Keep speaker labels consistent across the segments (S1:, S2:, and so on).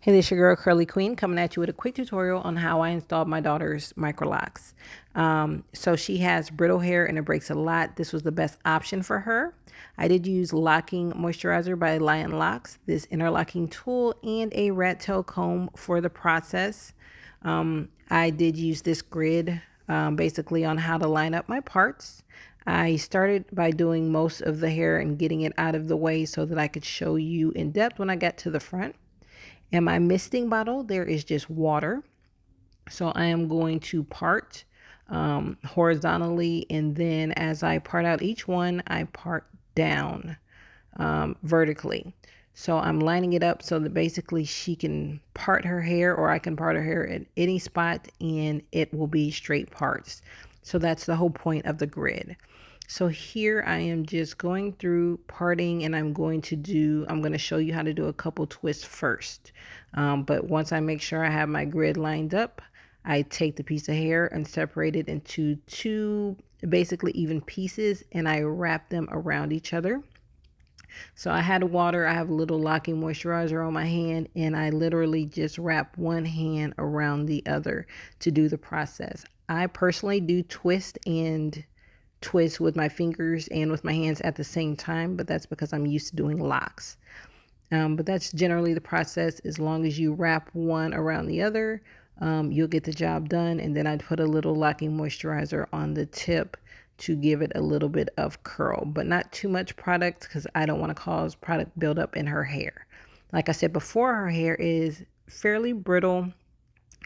S1: Hey, this is your girl Curlyqueen coming at you with a quick tutorial on how I installed my daughter's Microlocs. So she has brittle hair and it breaks a lot. This was the best option for her. I did use Locking Moisturizer by Lion Locks, this interlocking tool, and a rat tail comb for the process. I did use this grid basically on how to line up my parts. I started by doing most of the hair and getting it out of the way so that I could show you in depth when I got to the front. In my misting bottle, there is just water. So I am going to part horizontally, and then as I part out each one, I part down vertically. So I'm lining it up so that basically she can part her hair, or I can part her hair at any spot and it will be straight parts. So that's the whole point of the grid. So here I am just going through parting, and I'm going to show you how to do a couple twists first. But once I make sure I have my grid lined up, I take the piece of hair and separate it into two basically even pieces, and I wrap them around each other. So I had water, I have a little locking moisturizer on my hand, and I literally just wrap one hand around the other to do the process. I personally do twist with my fingers and with my hands at the same time, but that's because I'm used to doing locks. But that's generally the process. As long as you wrap one around the other, you'll get the job done. And then I'd put a little locking moisturizer on the tip to give it a little bit of curl, but not too much product because I don't want to cause product buildup in her hair. Like I said before, her hair is fairly brittle,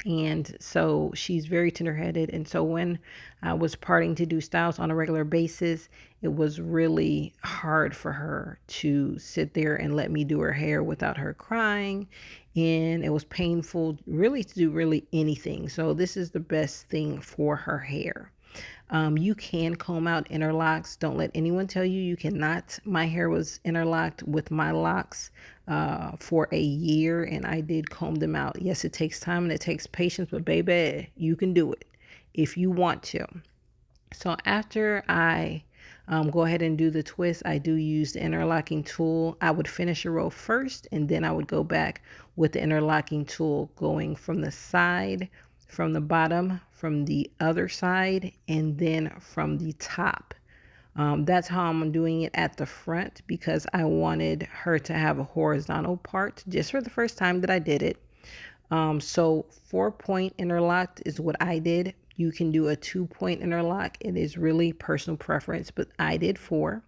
S1: and so she's very tender-headed. And so when I was parting to do styles on a regular basis, it was really hard for her to sit there and let me do her hair without her crying, and it was painful really to do anything. So this is the best thing for her hair. You can comb out interlocks. Don't let anyone tell you you cannot. My hair was interlocked with my locks for a year, and I did comb them out. Yes, it takes time and it takes patience, but baby, you can do it if you want to. So after I go ahead and do the twist, I do use the interlocking tool. I would finish a row first, and then I would go back with the interlocking tool, going from the side, from the bottom, from the other side, and then from the top. That's how I'm doing it at the front, because I wanted her to have a horizontal part just for the first time that I did it. So 4-point interlocked is what I did. You can do a 2-point interlock. It is really personal preference, but I did 4.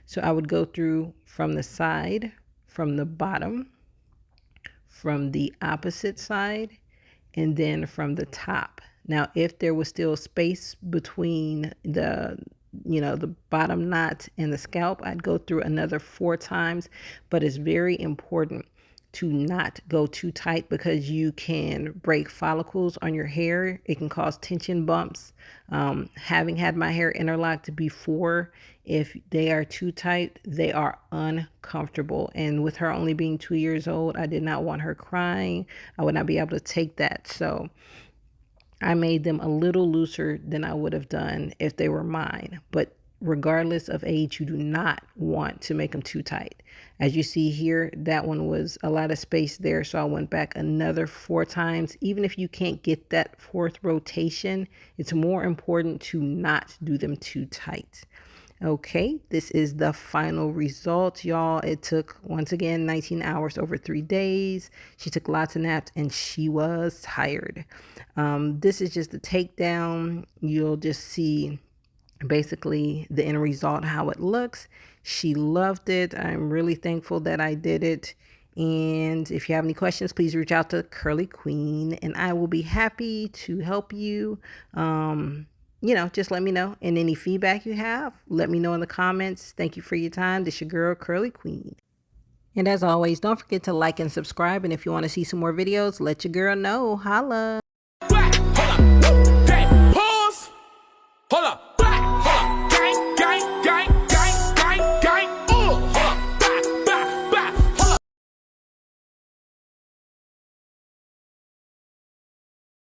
S1: So I would go through from the side, from the bottom, from the opposite side, and then from the top. Now, if there was still space between the bottom knot and the scalp, I'd go through another 4 times. But it's very important to not go too tight, because you can break follicles on your hair. It can cause tension bumps. Having had my hair interlocked before, if they are too tight, they are uncomfortable. And with her only being 2 years old, I did not want her crying. I would not be able to take that. So I made them a little looser than I would have done if they were mine. But regardless of age, you do not want to make them too tight. As you see here, that one was a lot of space there, so I went back another 4 times. Even if you can't get that 4th rotation, it's more important to not do them too tight. Okay, this is the final result, y'all. It took, once again, 19 hours over 3 days. She took lots of naps and she was tired. This is just the takedown. You'll just see basically the end result, how it looks. She loved it. I'm really thankful that I did it. And if you have any questions, please reach out to Curlyqueen, and I will be happy to help you. Just let me know. And any feedback you have, let me know in the comments. Thank you for your time. This is your girl, Curlyqueen. And as always, don't forget to like and subscribe. And if you want to see some more videos, let your girl know. Holla.